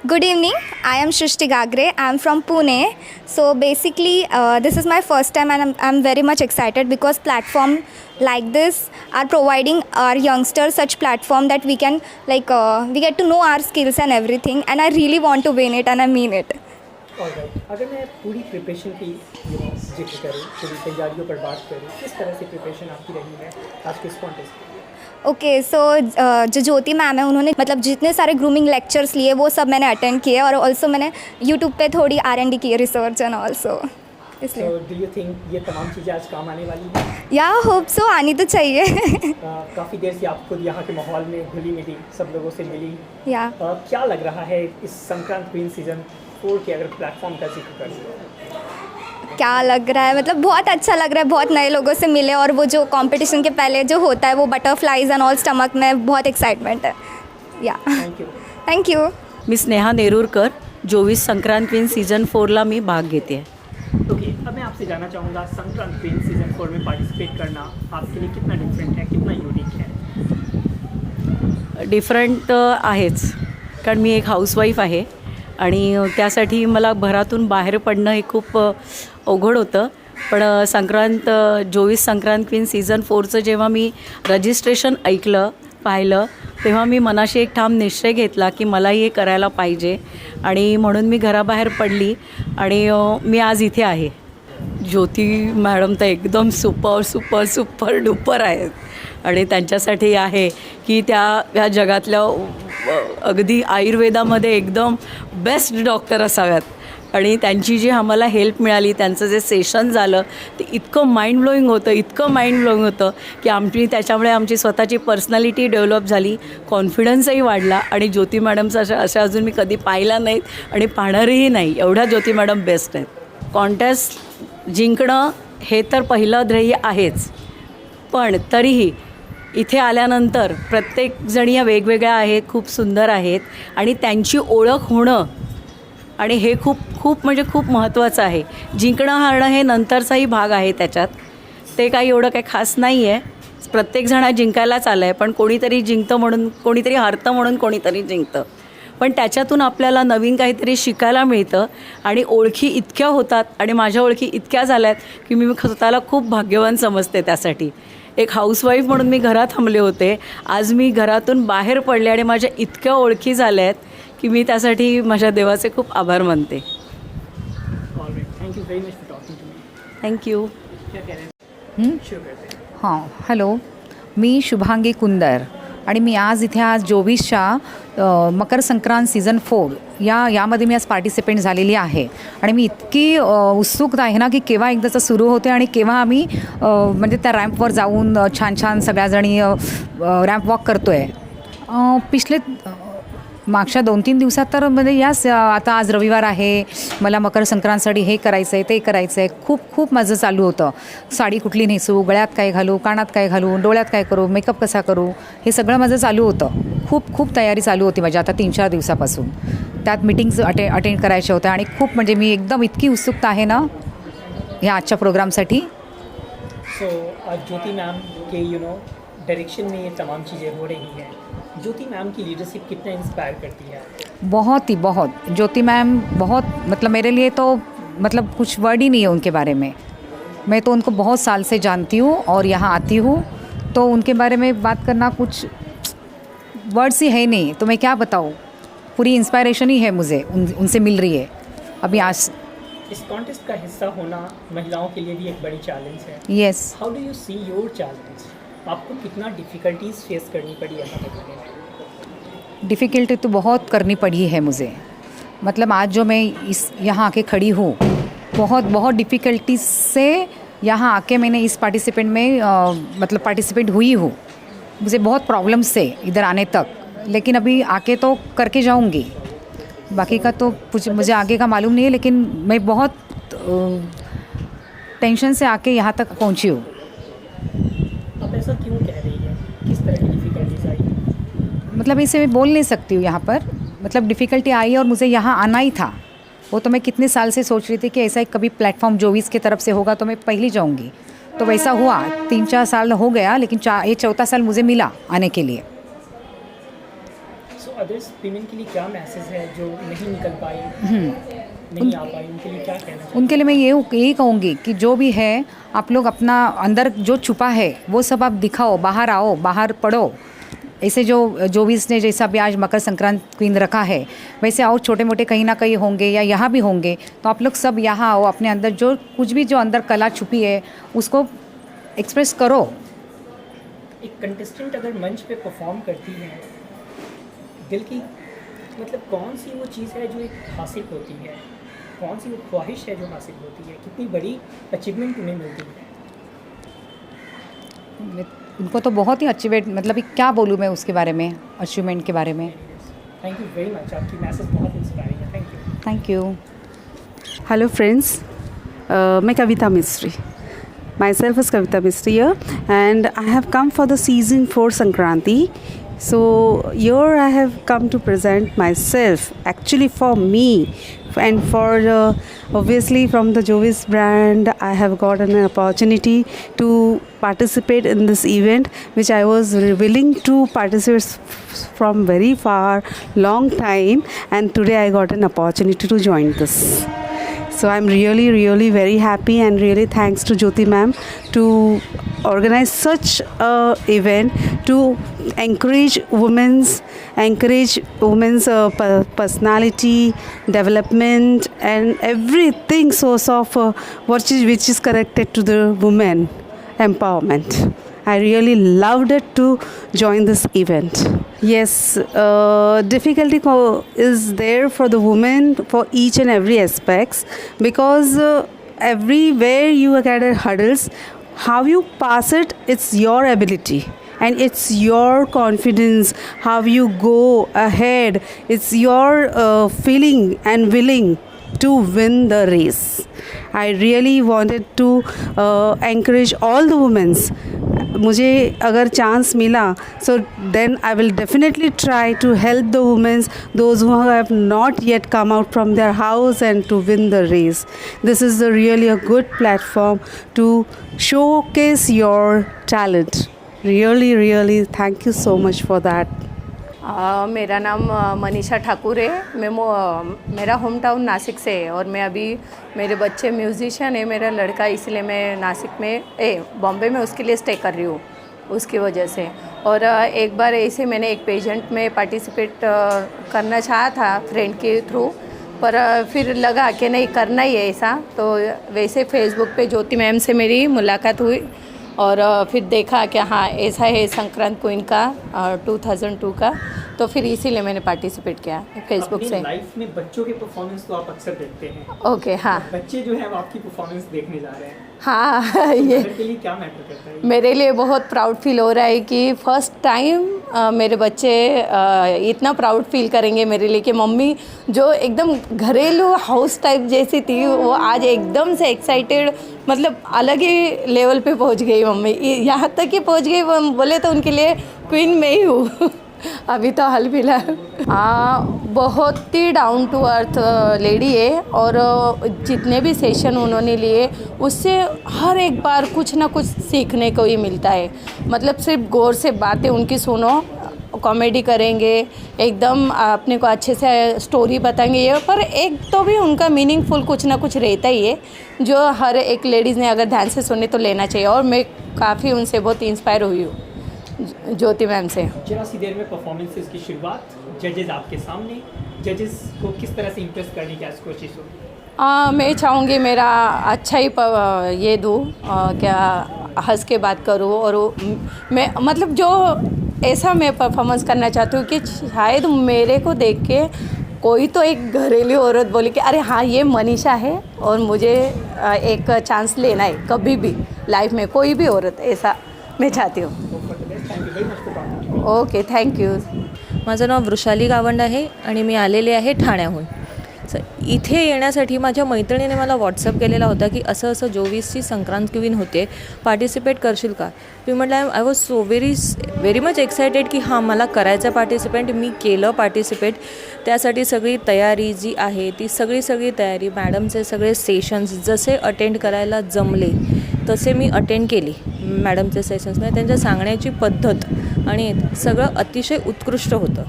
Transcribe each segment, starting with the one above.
Good evening. I am Shrishti Gagre. I am from Pune. So basically, this is my first time, and I'm very much excited because platform like this are providing our youngsters such platform that we can we get to know our skills and everything. And I really want to win it, and I mean it. Alright, अगर मैं पूरी preparation की जिक्र करूँ, पूरी तैयारियों पर बात करूँ, किस तरह से प्रिपरेशन आपकी रही है आज के इस कॉन्टेस्ट के लिए? ओके सो जो ज्योति मैम है उन्होंने मतलब जितने सारे ग्रूमिंग लेक्चर्स लिए वो सब मैंने अटेंड किए और ऑल्सो मैंने यूट्यूब पे थोड़ी R&D की रिसर्च एंड ऑल्सो इसलिए डू यू थिंक ये तमाम चीज़ें आज काम आने वाली हैं? या होप सो आनी तो चाहिए काफ़ी देर से आप खुद यहाँ के माहौल में घुली मिली, सब लोगों से मिली, या क्या लग रहा है इस संक्रांत क्वीन सीजन 4 के अगर प्लेटफॉर्म का जिक्र करें? क्या लग रहा है मतलब बहुत अच्छा लग रहा है, बहुत नए लोगों से मिले और वो जो कंपटीशन के पहले जो होता है वो बटरफ्लाइज एंड ऑल स्टमक में बहुत एक्साइटमेंट है. या थैंक यू. मी स्नेहा नेरुरकर 24 संक्रांत क्वीन सीजन 4ला मी भाग घेते आहे. ओके, अब मैं आपसे जानना चाहूँगा संक्रांत क्वीन सीजन 4 में पार्टिसिपेट करना आपके लिए कितना डिफरेंट है, कितना यूनिक है? डिफरंट आहेच, कारण मी एक हाऊसवाईफ आहे आणि त्यासाठी मला घरातून बाहेर पडणं हे खूप अवघड होतं. पण 24 संक्रांत क्वीन सीझन 4चं जेव्हा मी रजिस्ट्रेशन पाहिलं तेव्हा मी मनाशी एक ठाम निश्चय घेतला की मलाही हे करायला पाहिजे आणि म्हणून मी घराबाहेर पडली आणि मी आज इथे आहे. ज्योती मॅडम तर एकदम सुपर डुपर आहेत आणि त्यांच्यासाठी आहे की त्या जगातल्या अगदी आयुर्वेदामध्ये एकदम बेस्ट डॉक्टर असाव्यात आणि त्यांची जी आम्हाला हेल्प मिळाली, त्यांचं जे सेशन झालं ते इतकं माइंड ब्लोईंग होतं की त्याच्यामुळे आमची स्वतःची पर्सनॅलिटी डेव्हलप झाली, कॉन्फिडन्सही वाढला आणि ज्योती मॅडमचं अशा अजून मी कधी पाहिला नाहीत आणि पाहणारही नाही, एवढ्या ज्योती मॅडम बेस्ट आहेत. कॉन्टेस्ट जिंकणं हे तर पहिलं ध्येय आहेच, पण तरीही इथे आल्यानंतर प्रत्येकजणी या वेगवेगळ्या आहेत, खूप सुंदर आहेत आणि त्यांची ओळख होणं आणि हे खूप महत्त्वाचं आहे. जिंकणं हारणं हे नंतरचाही भाग आहे त्याच्यात, ते काही एवढं काही खास नाही आहे. प्रत्येकजण जिंकायलाच आलं आहे, पण कोणीतरी जिंकतं म्हणून, कोणीतरी हारतं म्हणून कोणीतरी जिंकतं. पण त्याच्यातून आपल्याला नवीन काहीतरी शिकायला मिळतं आणि ओळखी इतक्या होतात आणि माझ्या ओळखी इतक्या झाल्यात की मी स्वतःला खूप भाग्यवान समजते. त्यासाठी एक हाऊसवाईफ म्हणून मी घरात थांबले होते, आज मी घरातून बाहेर पडले आणि माझ्या इतक्या ओळखी झाल्या आहेत की मी त्यासाठी माझ्या देवाचे खूप आभार मानते. Thank you very much for talking to me. Thank you. हां, हॅलो, मी शुभांगी कुंदर आणि मी आज 24च्या मकर संक्रांत सीझन 4 यामध्ये मी आज पार्टिसिपेंट झालेली आहे आणि मी इतकी उत्सुक आहे ना की केव्हा एकदाचं सुरू होते आणि केव्हा आम्ही म्हणजे त्या रॅम्पवर जाऊन छान सगळ्याजणी रॅम्प वॉक करतो आहे. मागच्या 2-3 दिवसात तर म्हणजे याच आता आज रविवार आहे, मला मकर संक्रांतसाठी हे करायचं आहे, ते करायचं आहे, खूप माझं चालू होतं. साडी कुठली नेसू, गळ्यात काय घालू, कानात काय घालू, डोळ्यात काय करू, मेकअप कसा करू, हे सगळं माझं चालू होतं. खूप तयारी चालू होती माझी आता 3-4 दिवसापासून. त्यात मीटिंग्स अटेंड करायच्या होत्या आणि खूप म्हणजे मी एकदम इतकी उत्सुकता आहे ना ह्या आजच्या प्रोग्रामसाठी. सो ज्योति मैम के डायरेक्शन में ये तमाम चीज़ें हो रही हैं. ज्योति मैम की लीडरशिप कितना इंस्पायर करती है? बहुत ज्योति मैम बहुत मतलब मेरे लिए तो मतलब कुछ वर्ड ही नहीं है उनके बारे में. मैं तो उनको बहुत साल से जानती हूँ और यहाँ आती हूँ, तो उनके बारे में बात करना कुछ वर्ड्स ही है नहीं, तो मैं क्या बताऊँ. पूरी इंस्पायरेशन ही है मुझे उनसे मिल रही है अभी आज. इस कॉन्टेस्ट का हिस्सा होना महिलाओं के लिए भी एक बड़ी चैलेंज है. Yes. How do you see your challenge? आपको कितना डिफ़िकल्टीज फेस करनी पड़ी यहाँ तक? डिफ़िकल्टी तो बहुत करनी पड़ी है मुझे. मतलब आज जो मैं यहाँ आके खड़ी हूँ, बहुत डिफ़िकल्टीज से यहाँ आके मैंने इस पार्टिसिपेट हुई हूँ. मुझे बहुत प्रॉब्लम्स थे इधर आने तक, लेकिन अभी आके तो करके जाऊँगी. बाकी का तो मुझे आगे का मालूम नहीं है, लेकिन मैं बहुत टेंशन से आके यहाँ तक पहुँची हूँ. आप ऐसा क्यों कह रही हैं? किस तरह की डिफ़िकल्टीज आई? मतलब इसे मैं बोल नहीं सकती हूँ यहाँ पर. मतलब डिफ़िकल्टी आई और मुझे यहाँ आना ही था. वो तो मैं कितने साल से सोच रही थी कि ऐसा कभी प्लेटफॉर्म 24 की तरफ से होगा तो मैं पहले जाऊँगी. तो वैसा हुआ. 3-4 साल हो गया, लेकिन ये 4था साल मुझे मिला आने के लिए. अदर्स वीमेन के लिए क्या मैसेज है जो नहीं निकल पाई, नहीं आ पाई, उनके लिए क्या कहना चाहिए? उनके लिए मैं यही कहूँगी कि जो भी है आप लोग अपना अंदर जो छुपा है वो सब आप दिखाओ, बाहर आओ, बाहर पढ़ो। ऐसे जो जोविस ने जैसा भी आज मकर संक्रांति क्वीन रखा है, वैसे और छोटे मोटे कहीं ना कहीं होंगे या यहाँ भी होंगे, तो आप लोग सब यहाँ आओ, अपने अंदर जो कुछ भी जो अंदर कला छुपी है उसको एक्सप्रेस करो। एक कंटेस्टेंट अगर मंच पे परफॉर्म करती है, दिल की मतलब कौन सी वो चीज़ है जो एक हासिल होती है, कौन सी वो ख्वाहिश है जो हासिल होती है, कितनी बड़ी अचीवमेंट उन्हें मिलती है? उनको तो बहुत ही अचीवमेंट, मतलब क्या बोलूँ मैं उसके बारे में, अचीवमेंट के बारे में। थैंक यू वेरी मच, आपकी मैसेज बहुत इंस्पायरिंग है। Thank you. Thank you. Hello friends, मैं कविता मिस्त्री. Myself is Kavita Mistry here, and I have come for the season 4 Sankranti. So here I have come to present myself, actually for me, and for obviously from the Jovis brand. I have got an opportunity to participate in this event, which I was willing to participate from very far long time, and today I got an opportunity to join this. So I'm really very happy, and really thanks to Jyoti ma'am to organize such a event to encourage women's personality development and everything source of which is connected to the women empowerment. I really loved it to join this event. Yes, difficulty is there for the women for each and every aspects, because everywhere you get hurdles, how you pass it, it's your ability and it's your confidence, how you go ahead, it's your feeling and willing to win the race. I really wanted to encourage all the women. मुझे अगर chance मिला, so then I will definitely try to help the women, those who have not yet come out from their house, and to win the race. This is really a good platform to showcase your talent. Really thank you so much for that. मेरा नाम मनीषा ठाकुर है। मेरा home town Nashik से है, और मैं अभी मेरे बच्चे म्यूज़िशियन है, मेरा लड़का, इसलिए मैं नासिक में बॉम्बे में उसके लिए स्टे कर रही हूँ उसकी वजह से। और एक बार ऐसे मैंने एक पेजेंट में पार्टिसिपेट करना चाहा था फ्रेंड के थ्रू, पर फिर लगा कि नहीं करना ही है ऐसा। तो वैसे फेसबुक पे ज्योति मैम से मेरी मुलाकात हुई, और फिर देखा कि हाँ ऐसा है संक्रांत क्वीन का 2002 का, तो फिर इसीलिए मैंने पार्टिसिपेट किया फेसबुक से। लाइफ में बच्चों के परफॉर्मेंस तो आप अक्सर देखते हैं। ओके, हाँ। बच्चे जो है वो आपकी परफॉर्मेंस देखने जा रहे हैं। हाँ, ये के लिए क्या मैटर करता है? मेरे लिए बहुत प्राउड फील हो रहा है कि फर्स्ट टाइम मेरे बच्चे इतना प्राउड फील करेंगे मेरे लिए कि मम्मी जो एकदम घरेलू हाउस टाइप जैसी थी, वो आज एकदम से एक्साइटेड, मतलब अलग ही लेवल पे पहुंच गई मम्मी। यहाँ तक कि पहुंच गई, वो बोले तो उनके लिए क्वीन में ही हूँ अभी तो हाल फिलहाल। बहुत ही डाउन टू अर्थ लेडी है, और जितने भी सेशन उन्होंने लिए उससे हर एक बार कुछ ना कुछ सीखने को ही मिलता है। मतलब सिर्फ गौर से बातें उनकी सुनो, कॉमेडी करेंगे, एकदम अपने को अच्छे से स्टोरी बताएंगे, ये पर एक तो भी उनका मीनिंगफुल कुछ ना कुछ रहता ही है, जो हर एक लेडीज़ ने अगर ध्यान से सुने तो लेना चाहिए। और मैं काफ़ी उनसे बहुत इंस्पायर हुई हूँ, ज्योति मैम से। जरा सी देर में परफॉर्मेंसेस की शुरुआत, जजेस आपके सामने, जजेस को किस तरह से इम्प्रेस करने की कोशिश होगी? मैं चाहूँगी मेरा अच्छा ही ये दूँ, क्या हंस के बात करूँ, और मैं मतलब जो ऐसा मैं परफॉर्मेंस करना चाहती हूँ कि शायद मेरे को देख के कोई तो एक घरेलू औरत बोली कि अरे हाँ ये मनीषा है, और मुझे एक चांस लेना है कभी भी लाइफ में, कोई भी औरत, ऐसा मैं चाहती हूँ। Okay, thank you. माझं नाव वृषाली गावंड आहे आणि मी आलेले आहे ठाण्याहून। इथे येण्यासाठी माझ्या मैत्रिणीने मला व्हॉट्सअप केलेला होता की असं असं जोविसची संक्रांत क्वीन होते, पार्टिसिपेट करशील का? मी म्हटलं I was so very much excited की हां मला करायचं पार्टिसिपेट। मी केलं पार्टिसिपेट। त्यासाठी सगळी तयारी जी आहे ती सगळी तयारी, मॅडमचे सगळे सेशन्स जसे अटेंड करायला जमले तसे मी अटेंड केली मॅडमचे सेशन्स। म्हणजे त्यांच्या सांगण्याची पद्धत आणि सगळं अतिशय उत्कृष्ट होतं।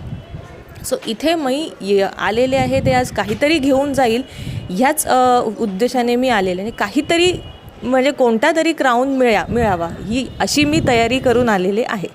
सो इथे मी आलेले आहे ते आज काहीतरी घेऊन जाईल ह्याच उद्देशाने मी आलेले आणि काहीतरी म्हणजे कोणता तरी क्राऊन मिळावा ही अशी मी तयारी करून आलेले आहे.